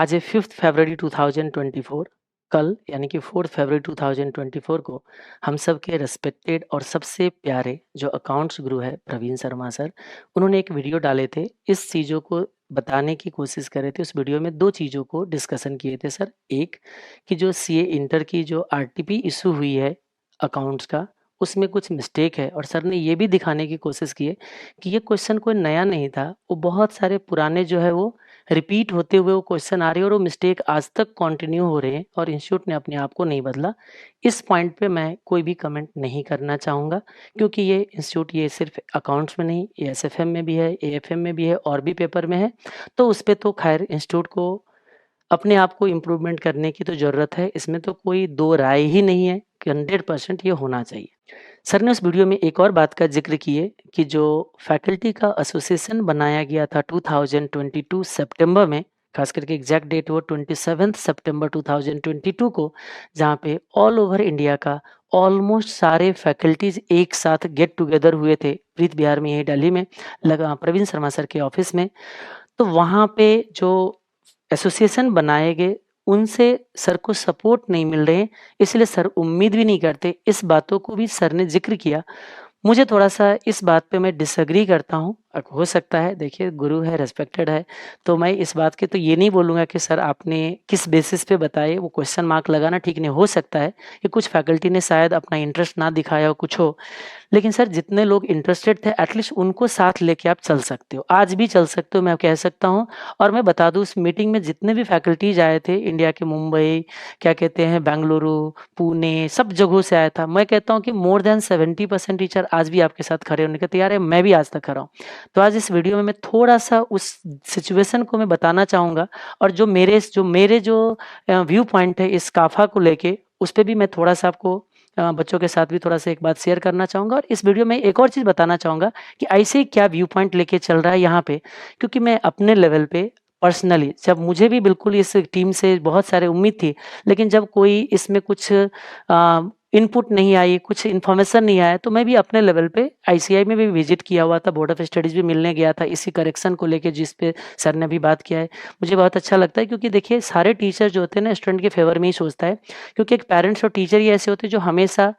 आज है 5th फरवरी 2024। कल यानी कि 4th फरवरी 2024 को हम सब के रिस्पेक्टेड और सबसे प्यारे जो अकाउंट्स गुरु है प्रवीण शर्मा सर, उन्होंने एक वीडियो डाले थे। इस चीज़ों को बताने की कोशिश कर रहे थे। उस वीडियो में 2 चीज़ों को डिस्कशन किए थे सर। एक कि जो सीए इंटर की जो आरटीपी इश्यू हुई है अकाउंट्स का, उसमें कुछ मिस्टेक है और सर ने ये भी दिखाने की कोशिश की है कि ये क्वेश्चन कोई नया नहीं था। वो बहुत सारे पुराने जो है वो रिपीट होते हुए वो क्वेश्चन आ रहे हैं और वो मिस्टेक आज तक कंटिन्यू हो रहे हैं और इंस्टीट्यूट ने अपने आप को नहीं बदला। इस पॉइंट पे मैं कोई भी कमेंट नहीं करना चाहूँगा, क्योंकि ये इंस्टीट्यूट ये सिर्फ अकाउंट्स में नहीं, ये एसएफएम में भी है, एएफएम में भी है और भी पेपर में है। तो उस पे तो खैर इंस्टीट्यूट को अपने आप को इम्प्रूवमेंट करने की तो ज़रूरत है, इसमें तो कोई दो राय ही नहीं है कि 100% ये होना चाहिए। सर ने उस वीडियो में एक और बात का जिक्र किए कि जो फैकल्टी का एसोसिएशन बनाया गया था 2022 सितंबर में, खास करके एग्जैक्ट डेट वो 27 सितंबर 2022 को, जहाँ पे ऑल ओवर इंडिया का ऑलमोस्ट सारे फैकल्टीज एक साथ गेट टुगेदर हुए थे प्रीत बिहार में, यही दिल्ली में लगा प्रवीण शर्मा सर के ऑफिस में। तो वहाँ पे जो एसोसिएशन बनाए गए उनसे सर को सपोर्ट नहीं मिल रहे हैं, इसलिए सर उम्मीद भी नहीं करते। इस बातों को भी सर ने जिक्र किया। मुझे थोड़ा-सा इस बात पे मैं डिसएग्री करता हूँ। हो सकता है, देखिए गुरु है, रिस्पेक्टेड है, तो मैं इस बात के तो ये नहीं बोलूँगा कि सर आपने किस बेसिस पे बताए, वो क्वेश्चन मार्क लगाना ठीक नहीं। हो सकता है कि कुछ फैकल्टी ने शायद अपना इंटरेस्ट ना दिखाया हो, कुछ हो। लेकिन सर जितने लोग इंटरेस्टेड थे एटलीस्ट उनको साथ लेके आप चल सकते हो, आज भी चल सकते हो, मैं कह सकता हूँ। और मैं बता दूँ, उस मीटिंग में जितने भी फैकल्टीज आए थे इंडिया के, मुंबई, क्या कहते हैं, बेंगलुरु, पुणे, सब जगहों से आया था। मैं कहता हूँ कि मोर देन 70% टीचर आज भी आपके साथ खड़े होने के तैयार है। मैं भी आज तक खड़ा हूँ। तो आज इस वीडियो में मैं थोड़ा सा उस सिचुएशन को मैं बताना चाहूँगा और जो मेरे व्यू पॉइंट है इस काफा को लेके, उस पर भी मैं थोड़ा सा आपको बच्चों के साथ भी थोड़ा सा एक बात शेयर करना चाहूँगा। और इस वीडियो में एक और चीज़ बताना चाहूँगा कि ऐसे क्या व्यू पॉइंट लेके चल रहा है यहाँ पे, क्योंकि मैं अपने लेवल पे पर्सनली, जब मुझे भी बिल्कुल इस टीम से बहुत सारे उम्मीद थी, लेकिन जब कोई इसमें कुछ इनपुट नहीं आई, कुछ इन्फॉर्मेशन नहीं आया, तो मैं भी अपने लेवल पे आईसीआई में भी विजिट किया हुआ था, बोर्ड ऑफ स्टडीज़ भी मिलने गया था इसी करेक्शन को लेके जिस पे सर ने भी बात किया है। मुझे बहुत अच्छा लगता है, क्योंकि देखिए सारे टीचर जो होते हैं ना स्टूडेंट के फेवर में ही सोचता है, क्योंकि एक पेरेंट्स और टीचर ही ऐसे होते हैं जो हमेशा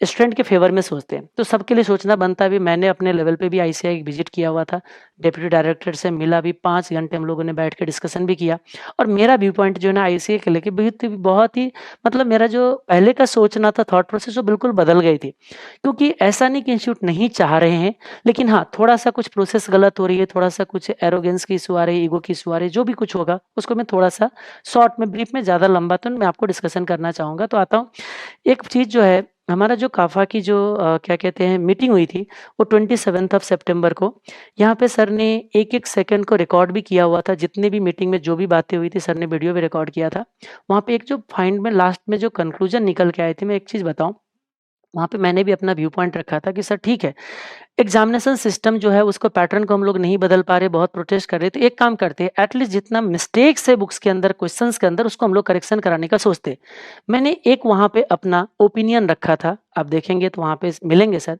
स्टूडेंट के फेवर में सोचते हैं। तो सबके लिए सोचना बनता है भी। मैंने अपने लेवल पे भी आईसीआई विजिट किया हुआ था, डिप्टी डायरेक्टर से मिला भी, 5 घंटे हम लोगों ने बैठ के डिस्कशन भी किया। और मेरा व्यू पॉइंट जो है ना आईसीआई को लेके बहुत ही मतलब मेरा जो पहले का सोचना था, थॉट प्रोसेस, वो बिल्कुल बदल गई थी। क्योंकि ऐसा नहीं कि इंस्टीट्यूट नहीं चाह रहे हैं, लेकिन हाँ, थोड़ा-सा कुछ प्रोसेस गलत हो रही है, थोड़ा-सा कुछ एरोगेंस की इश्यू आ रही है, ईगो की इश्यू आ रही है, जो भी कुछ होगा उसको मैं थोड़ा-सा शॉर्ट में, ब्रीफ में, ज़्यादा लंबा तो मैं आपको डिस्कशन करना चाहूँगा। तो आता हूँ, एक चीज़ जो है, हमारा जो काफ़ा की जो क्या कहते हैं मीटिंग हुई थी, वो 27 ऑफ सितंबर को। यहाँ पे सर ने एक-एक सेकंड को रिकॉर्ड भी किया हुआ था। जितनी भी मीटिंग में जो भी बातें हुई थी, सर ने वीडियो भी रिकॉर्ड किया था। वहाँ पे एक जो फाइंड में लास्ट में जो कंक्लूजन निकल के आए थे, मैं एक चीज़ बताऊँ, वहाँ पे मैंने भी अपना व्यू पॉइंट रखा था कि सर ठीक है, एग्जामिनेशन सिस्टम जो है उसको पैटर्न को हम लोग नहीं बदल पा रहे, बहुत प्रोटेस्ट कर रहे, तो एक काम करते हैं, एटलीस्ट जितना मिस्टेक्स है बुक्स के अंदर, क्वेश्चंस के अंदर, उसको हम लोग करेक्शन कराने का सोचते हैं। मैंने एक वहाँ पे अपना ओपिनियन रखा था, आप देखेंगे तो वहाँ पे मिलेंगे सर,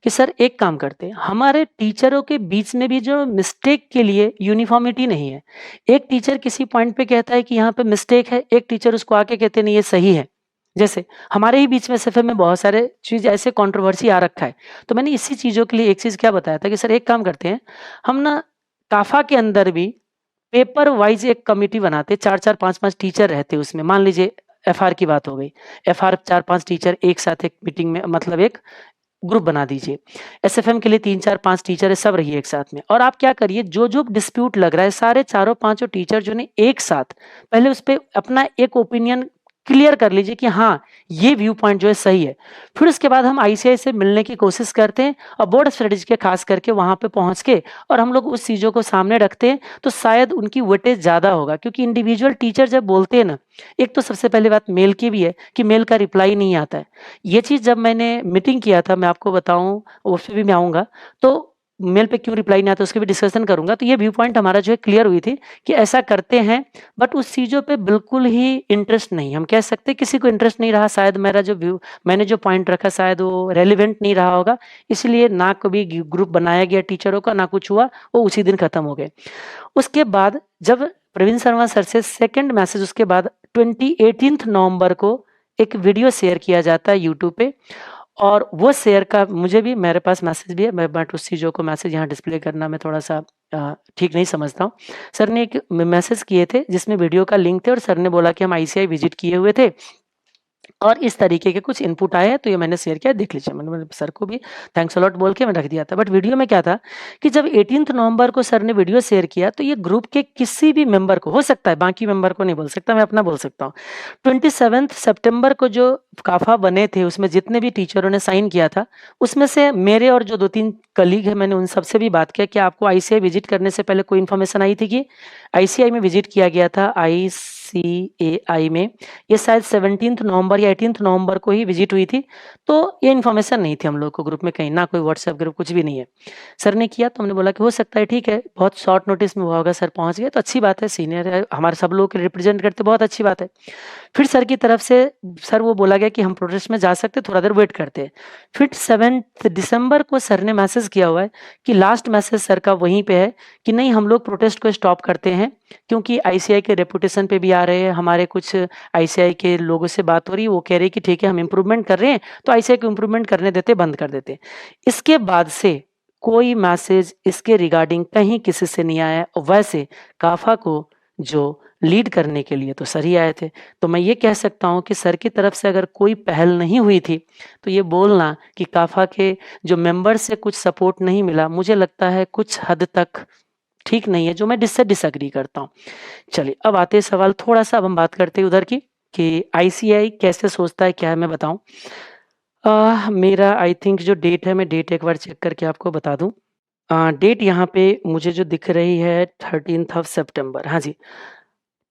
कि सर एक काम करते हैं, हमारे टीचरों के बीच में भी जो मिस्टेक के लिए यूनिफॉर्मिटी नहीं है। एक टीचर किसी पॉइंट पे कहता है कि यहाँ पे मिस्टेक है, एक टीचर उसको आके कहते नहीं ये सही है। जैसे हमारे ही बीच में एसएफए में बहुत सारे चीज ऐसे कंट्रोवर्सी आ रखा है। तो मैंने इसी चीज़ों के लिए एक चीज़ क्या बताया था कि सर एक काम करते हैं, हम ना काफा के अंदर भी पेपर वाइज एक कमिटी बनाते, 4-4 5-5 टीचर रहते उसमें। मान लीजिए एफआर की बात हो गई, एफआर 4-5 टीचर एक साथ एक मीटिंग में, मतलब एक ग्रुप बना दीजिए। एसएफएम के लिए 3-4-5 टीचर है, सब रहिए एक साथ में। और आप क्या करिए, जो जो डिस्प्यूट लग रहा है, सारे चारों पांचों टीचर जो ने एक साथ पहले उस पे अपना एक ओपिनियन क्लियर कर लीजिए कि हाँ, ये व्यू पॉइंट जो है सही है। फिर उसके बाद हम आईसीआई से मिलने की कोशिश करते हैं और बोर्ड ऑफ स्टडीज के खास करके वहां पे पहुंच के और हम लोग उस चीज़ों को सामने रखते हैं, तो शायद उनकी वेटेज ज़्यादा होगा। क्योंकि इंडिविजुअल टीचर जब बोलते हैं ना, एक तो सबसे पहले बात मेल की भी है कि मेल का रिप्लाई नहीं आता है। ये चीज़ जब मैंने मीटिंग किया था, मैं आपको बताऊं, उस पर भी मैं आऊँगा, तो मेल पे क्यों रिप्लाई नहीं आता उसके भी डिस्कशन करूंगा। तो ये व्यू पॉइंट हमारा जो है क्लियर हुई थी कि ऐसा करते हैं, बट उस चीज़ों पे बिल्कुल ही इंटरेस्ट नहीं, हम कह सकते किसी को इंटरेस्ट नहीं रहा। शायद मेरा जो व्यू, मैंने जो पॉइंट रखा, शायद वो रेलिवेंट नहीं रहा होगा, इसलिए ना कभी ग्रुप बनाया गया टीचरों का, ना कुछ हुआ, वो उसी दिन खत्म हो गए। उसके बाद जब प्रवीण शर्मा सर से सेकंड मैसेज उसके बाद 28 नवंबर को एक वीडियो शेयर किया जाता है यूट्यूब पे, और वो शेयर का मुझे भी, मेरे पास मैसेज भी है, मैं बट उस चीज़ों को मैसेज यहाँ डिस्प्ले करना मैं थोड़ा सा ठीक नहीं समझता हूँ। सर ने एक मैसेज किए थे जिसमें वीडियो का लिंक थे, और सर ने बोला कि हम आईसीआई विजिट किए हुए थे और इस तरीके के कुछ इनपुट आए हैं, तो ये मैंने शेयर किया, देख लीजिए। मैंने सर को भी थैंक्स अलॉट बोल के मैं रख दिया था। बट वीडियो में क्या था कि जब 18 नवंबर को सर ने वीडियो शेयर किया, तो ये ग्रुप के किसी भी मेंबर को, हो सकता है बाकी मेंबर को नहीं बोल सकता, मैं अपना बोल सकता हूँ, 27 सितंबर को जो काफा बने थे उसमें जितने भी टीचरों ने साइन किया था, उसमें से मेरे और जो 2-3 कलीग है, मैंने उन सबसे भी बात किया कि आपको आईसीआई विजिट करने से पहले कोई इन्फॉर्मेशन आई थी कि आईसीआई में विजिट किया गया था, आईसीएआई में, ये शायद 17 नवंबर या 18 नवंबर को ही विजिट हुई थी। तो ये इन्फॉर्मेशन नहीं थी हम लोग को ग्रुप में कहीं, ना कोई व्हाट्सएप ग्रुप, कुछ भी नहीं है। सर ने किया तो हमने बोला कि हो सकता है, ठीक है, बहुत शॉर्ट नोटिस में हुआ होगा, सर पहुंच गए तो अच्छी बात है, सीनियर है, हमारे सब लोग रिप्रेजेंट करते, बहुत अच्छी बात है। फिर सर की तरफ से सर वो बोला गया कि हम प्रोटेस्ट में जा सकते, थोड़ा देर वेट करते हैं। फिर 7 दिसंबर को सर ने मैसेज किया हुआ है कि लास्ट मैसेज सर का वहीं पे है कि नहीं, हम लोग प्रोटेस्ट को स्टॉप करते हैं, क्योंकि आईसीआई के रेपुटेशन पे भी आ रहे हैं, हमारे कुछ आईसीआई के लोगों से बात हो रही है, वो कह रहे हैं कि ठीक है हम इम्प्रूवमेंट कर रहे हैं, तो आईसीआई को इम्प्रूवमेंट करने देते, बंद कर देते। इसके बाद से कोई मैसेज इसके रिगार्डिंग कहीं किसी से नहीं आया। वैसे काफा को जो लीड करने के लिए तो सर ही आए थे, तो मैं ये कह सकता हूँ कि सर की तरफ से अगर कोई पहल नहीं हुई थी, तो ये बोलना कि काफा के जो मेंबर से कुछ सपोर्ट नहीं मिला, मुझे लगता है कुछ हद तक ठीक नहीं है, जो मैं डिससे डिसएग्री करता हूँ। चलिए अब आते हैं सवाल, थोड़ा सा अब हम बात करते हैं उधर की कि आईसीआई कैसे सोचता है, क्या है, मैं बताऊं। मेरा आई थिंक जो डेट है, मैं डेट एक बार चेक करके आपको बता दूं। डेट यहाँ पे मुझे जो दिख रही है 13 सितंबर, हाँ जी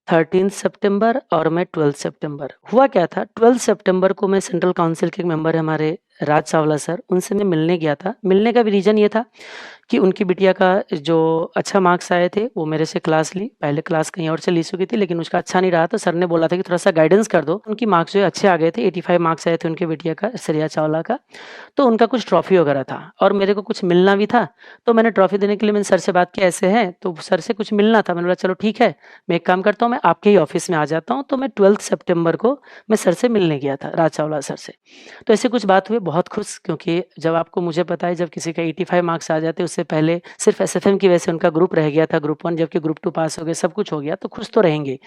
13 सितंबर, और मैं 12 सितंबर। हुआ क्या था, 12 सितंबर को मैं सेंट्रल काउंसिल के एक मेंबर है हमारे राज चावला सर, उनसे मैं मिलने गया था। मिलने का भी रीज़न ये था कि उनकी बिटिया का जो अच्छा मार्क्स आए थे, वो मेरे से क्लास ली, पहले क्लास कहीं और से ली चुकी थी, लेकिन उसका अच्छा नहीं रहा, तो सर ने बोला था कि थोड़ा सा गाइडेंस कर दो। उनकी मार्क्स जो अच्छे आ गए थे, 85 मार्क्स आए थे उनके बिटिया का, श्रेया चावला का, तो उनका कुछ ट्रॉफी वगैरह था और मेरे को कुछ मिलना भी था, तो मैंने ट्रॉफी देने के लिए मैंने सर से बात की, ऐसे है, तो सर से कुछ मिलना था। मैंने बोला चलो ठीक है, मैं एक काम करता हूँ, मैं आपके ही ऑफिस में आ जाता हूँ। तो मैं 12 सितंबर को मैं सर से मिलने गया था, राज चावला सर से। तो ऐसे कुछ बात हुई, बहुत खुश, क्योंकि जब आपको, मुझे पता है जब किसी का 85 मार्क्स आ जाते, उससे पहले सिर्फ एसएफएम की वजह से उनका ग्रुप रह गया था, ग्रुप 1, जबकि ग्रुप 2 पास हो गया, सब कुछ हो गया, तो खुश तो रहेंगे।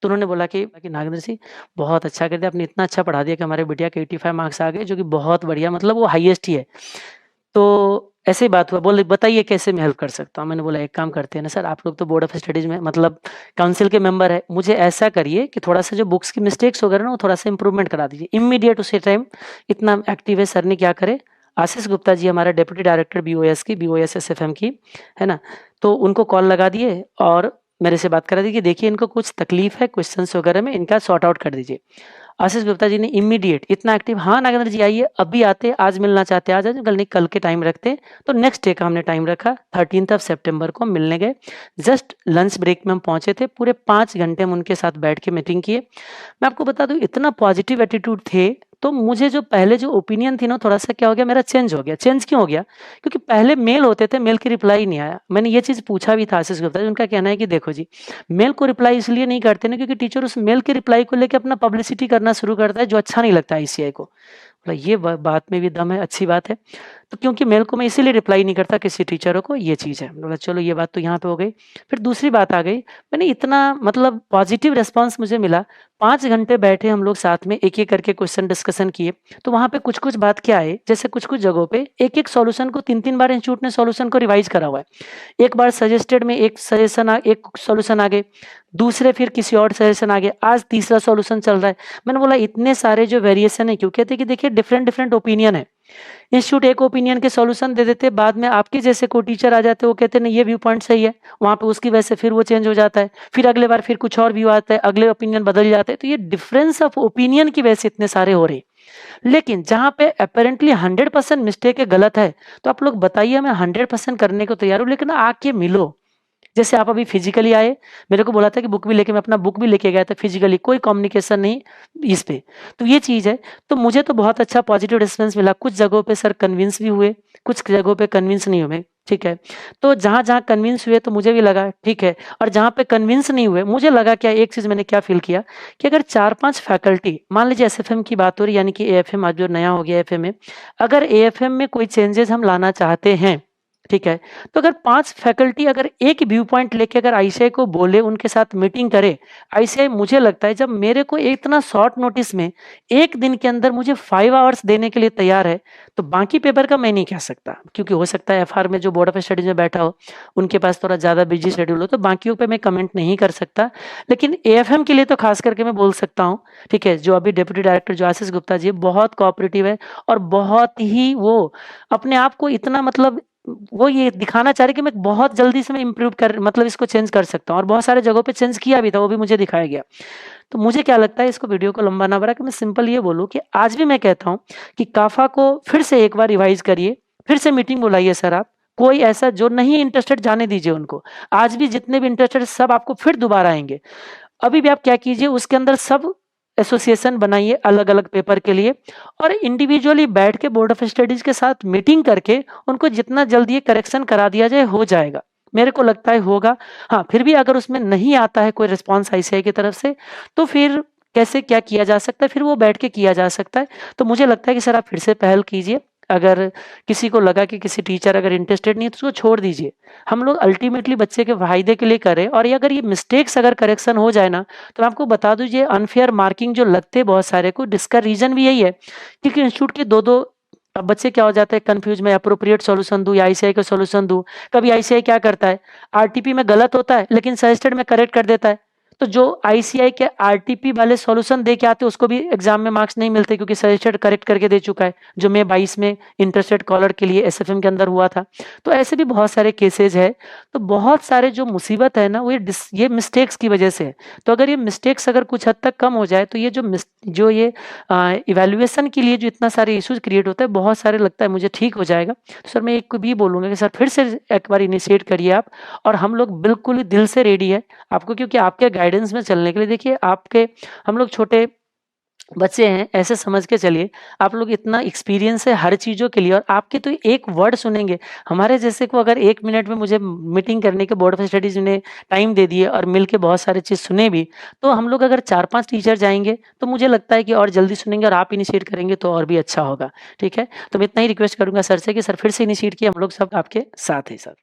तो उन्होंने बोला कि नागेंद्र सिंह बहुत अच्छा कर दिया आपने, इतना अच्छा पढ़ा दिया कि हमारे बिटिया के 85 मार्क्स आ गए, जो कि बहुत बढ़िया, मतलब वो हाईएस्ट ही है। तो ऐसे ही बात हुआ, बोले बताइए कैसे मैं हेल्प कर सकता हूँ। मैंने बोला एक काम करते हैं ना सर, आप लोग तो बोर्ड ऑफ स्टडीज में, मतलब काउंसिल के मेंबर है, मुझे ऐसा करिए कि थोड़ा सा जो बुक्स की मिस्टेक्स वगैरह ना, वो थोड़ा सा इंप्रूवमेंट करा दीजिए इमीडिएट। उसी टाइम इतना एक्टिव है सर ने, क्या करे, आशीष गुप्ता जी हमारा डेप्यूटी डायरेक्टर बीओएस की, बीओएस एसएफएम की, है ना, तो उनको कॉल लगा दिए और मेरे से बात करा दी कि देखिए इनको कुछ तकलीफ है क्वेश्चंस वगैरह में, इनका सॉर्ट आउट कर दीजिए। आशीष गुप्ता जी ने इमीडिएट, इतना एक्टिव, हाँ नागेंद्र जी आइए, अभी आते, आज मिलना चाहते आज आज, कल नहीं, कल के टाइम रखते। तो नेक्स्ट डे का हमने टाइम रखा, 13 सितंबर को हम मिलने गए। जस्ट लंच ब्रेक में हम पहुंचे थे, पूरे 5 घंटे हम उनके साथ बैठ के मीटिंग किए। मैं आपको बता दूं, इतना पॉजिटिव एटीट्यूड थे, तो मुझे जो पहले जो ओपिनियन थी ना, थोड़ा सा क्या हो गया, मेरा चेंज हो गया। चेंज क्यों हो गया, क्योंकि पहले मेल होते थे, मेल की रिप्लाई नहीं आया। मैंने ये चीज़ पूछा भी था आशीष गुप्ता जी, उनका कहना है कि देखो जी, मेल को रिप्लाई इसलिए नहीं करते ना, क्योंकि टीचर उस मेल के रिप्लाई को लेकर अपना पब्लिसिटी करना शुरू करता है, जो अच्छा नहीं लगता आईसीआई को। ये बात में भी दम है, अच्छी बात है। तो क्योंकि मेल को मैं इसीलिए रिप्लाई नहीं करता किसी टीचरों को, ये चीज़ है। बोला चलो ये बात तो यहाँ पे हो गई। फिर दूसरी बात आ गई, मैंने इतना मतलब पॉजिटिव रिस्पांस मुझे मिला, 5 घंटे बैठे हम लोग साथ में, एक एक करके क्वेश्चन डिस्कशन किए। तो वहाँ पे कुछ कुछ बात क्या है, जैसे कुछ कुछ जगहों पे एक एक सॉल्यूशन को 3-3 बार इंस्टीट्यूट ने सॉल्यूशन को रिवाइज करा हुआ है। एक बार सजेस्टेड में एक सॉल्यूशन आ गए, दूसरे फिर किसी और सजेशन आ गए, आज तीसरा सॉल्यूशन चल रहा है। मैंने बोला इतने सारे जो वेरिएशन है क्यों, कहते कि देखिए डिफरेंट डिफरेंट ओपिनियन है, इंस्टीट्यूट एक ओपिनियन के सॉल्यूशन दे देते, बाद में आपके जैसे कोई टीचर आ जाते, वो कहते नहीं ये व्यू पॉइंट सही है, वहां पे उसकी वजह से फिर वो चेंज हो जाता है, फिर अगले बार फिर कुछ और व्यू आता है, अगले ओपिनियन बदल जाते हैं। तो ये डिफरेंस ऑफ ओपिनियन की वजह से इतने सारे हो रहे। लेकिन जहां पे अपेरेंटली 100% मिस्टेक है, गलत है, तो आप लोग बताइए, मैं 100% करने को तैयार हूँ, लेकिन आके मिलो। जैसे आप अभी फिजिकली आए, मेरे को बोला था कि बुक भी लेके, मैं अपना बुक भी लेके गया था, फिजिकली कोई कम्युनिकेशन नहीं इस पे। तो ये चीज़ है, तो मुझे तो बहुत अच्छा पॉजिटिव रिस्पॉन्स मिला। कुछ जगहों पे सर कन्विंस भी हुए, कुछ जगहों पे कन्विंस नहीं हुए। ठीक है। तो जहाँ-जहाँ कन्विंस हुए तो मुझे भी लगा ठीक है, और जहाँ पे कन्विंस नहीं हुए, मुझे लगा क्या, एक चीज़ मैंने क्या फ़ील किया कि अगर 4-5 फैकल्टी, मान लीजिए एसएफएम की बात हो रही है, यानी कि एएफएम आज जो नया हो गया एएफएम में, अगर एएफएम में कोई चेंजेज़ हम लाना चाहते हैं, ठीक है, तो अगर 5 फैकल्टी अगर एक व्यू पॉइंट लेके अगर आईसीआई को बोले, उनके साथ मीटिंग करे, आईसीआई मुझे लगता है जब मेरे को इतना शॉर्ट नोटिस में 1 दिन के अंदर मुझे 5 आवर्स देने के लिए तैयार है, तो बाकी पेपर का मैं नहीं कह सकता, क्योंकि हो सकता है एफआर में जो बोर्ड ऑफ स्टडीज में बैठा हो, उनके पास थोड़ा ज़्यादा बिजी शेड्यूल हो, तो बाकियों पे मैं कमेंट नहीं कर सकता। लेकिन एएफएम के लिए तो खास करके मैं बोल सकता हूँ, ठीक है, जो अभी डिप्टी डायरेक्टर जो आशीष गुप्ता जी बहुत कोऑपरेटिव है, और बहुत ही वो अपने आप को इतना मतलब वो ये दिखाना चाह रहे कि मैं बहुत जल्दी से मैं इम्प्रूव कर मतलब इसको चेंज कर सकता हूँ, और बहुत सारे जगहों पे चेंज किया भी था, वो भी मुझे दिखाया गया। तो मुझे क्या लगता है, इसको वीडियो को लंबा ना बढ़ा कि मैं सिंपल ये बोलूँ कि आज भी मैं कहता हूँ कि काफा को फिर से एक बार रिवाइज करिए, फिर से मीटिंग बुलाइए सर आप, कोई ऐसा जो नहीं इंटरेस्टेड जाने दीजिए उनको, आज भी जितने भी इंटरेस्टेड सब आपको फिर दोबारा आएंगे। अभी भी आप क्या कीजिए, उसके अंदर सब एसोसिएशन बनाइए अलग अलग पेपर के लिए, और इंडिविजुअली बैठ के बोर्ड ऑफ स्टडीज के साथ मीटिंग करके उनको जितना जल्दी ये करेक्शन करा दिया जाए हो जाएगा, मेरे को लगता है होगा। हाँ, फिर भी अगर उसमें नहीं आता है कोई रिस्पॉन्स आईसीआई की तरफ से, तो फिर कैसे क्या किया जा सकता है, फिर वो बैठ के किया जा सकता है। तो मुझे लगता है कि सर आप फिर से पहल कीजिए, अगर किसी को लगा कि किसी टीचर अगर इंटरेस्टेड नहीं है तो उसको छोड़ दीजिए, हम लोग अल्टीमेटली बच्चे के फायदे के लिए करें। और ये अगर ये मिस्टेक्स अगर करेक्शन हो जाए ना, तो मैं आपको बता दूं, ये अनफेयर मार्किंग जो लगते हैं बहुत सारे को, जिसका रीजन भी यही है क्योंकि इंस्टीट्यूट के दो दो अब बच्चे क्या हो जाते हैं कंफ्यूज, में अप्रोप्रिएट सॉल्यूशन दूं या आईसीआई का सॉल्यूशन दूं। कभी आईसीआई क्या करता है, आरटीपी में गलत होता है लेकिन सजेस्टेड में करेक्ट कर देता है, तो जो आईसीआई के आरटीपी वाले सॉल्यूशन दे के आते हैं उसको भी एग्जाम में मार्क्स नहीं मिलते, क्योंकि सजेस्टेड करेक्ट करके दे चुका है, जो मैं 22 में इंटरेस्टेड कॉलर के लिए एसएफएम के अंदर हुआ था। तो ऐसे भी बहुत सारे केसेज है। तो बहुत सारे जो मुसीबत है ना, वो ये मिस्टेक्स की वजह से है। तो अगर ये मिस्टेक्स अगर कुछ हद तक कम हो जाए, तो ये जो ये इवेल्युएशन के लिए जो इतना सारे इश्यूज क्रिएट होता है, बहुत सारे लगता है मुझे ठीक हो जाएगा। तो सर मैं एक भी बोलूंगा कि सर फिर से एक बार इनिशिएट करिए आप, और हम लोग बिल्कुल ही दिल से रेडी है आपको, क्योंकि आपके गाइडेंस में चलने के लिए। देखिए आपके, हम लोग छोटे बच्चे हैं ऐसे समझ के चलिए, आप लोग इतना एक्सपीरियंस है हर चीज़ों के लिए, और आपके तो एक वर्ड सुनेंगे, हमारे जैसे को अगर 1 मिनट में मुझे मीटिंग करने के बोर्ड ऑफ स्टडीज ने टाइम दे दिए और मिल के बहुत सारी चीज़ सुने भी, तो हम लोग अगर 4-5 टीचर जाएंगे तो मुझे लगता है कि और जल्दी सुनेंगे, और आप इनिशिएट करेंगे तो और भी अच्छा होगा। ठीक है, तो मैं इतना ही रिक्वेस्ट करूंगा सर से कि सर फिर से इनिशिएट किए, हम लोग सब आपके साथ है सर।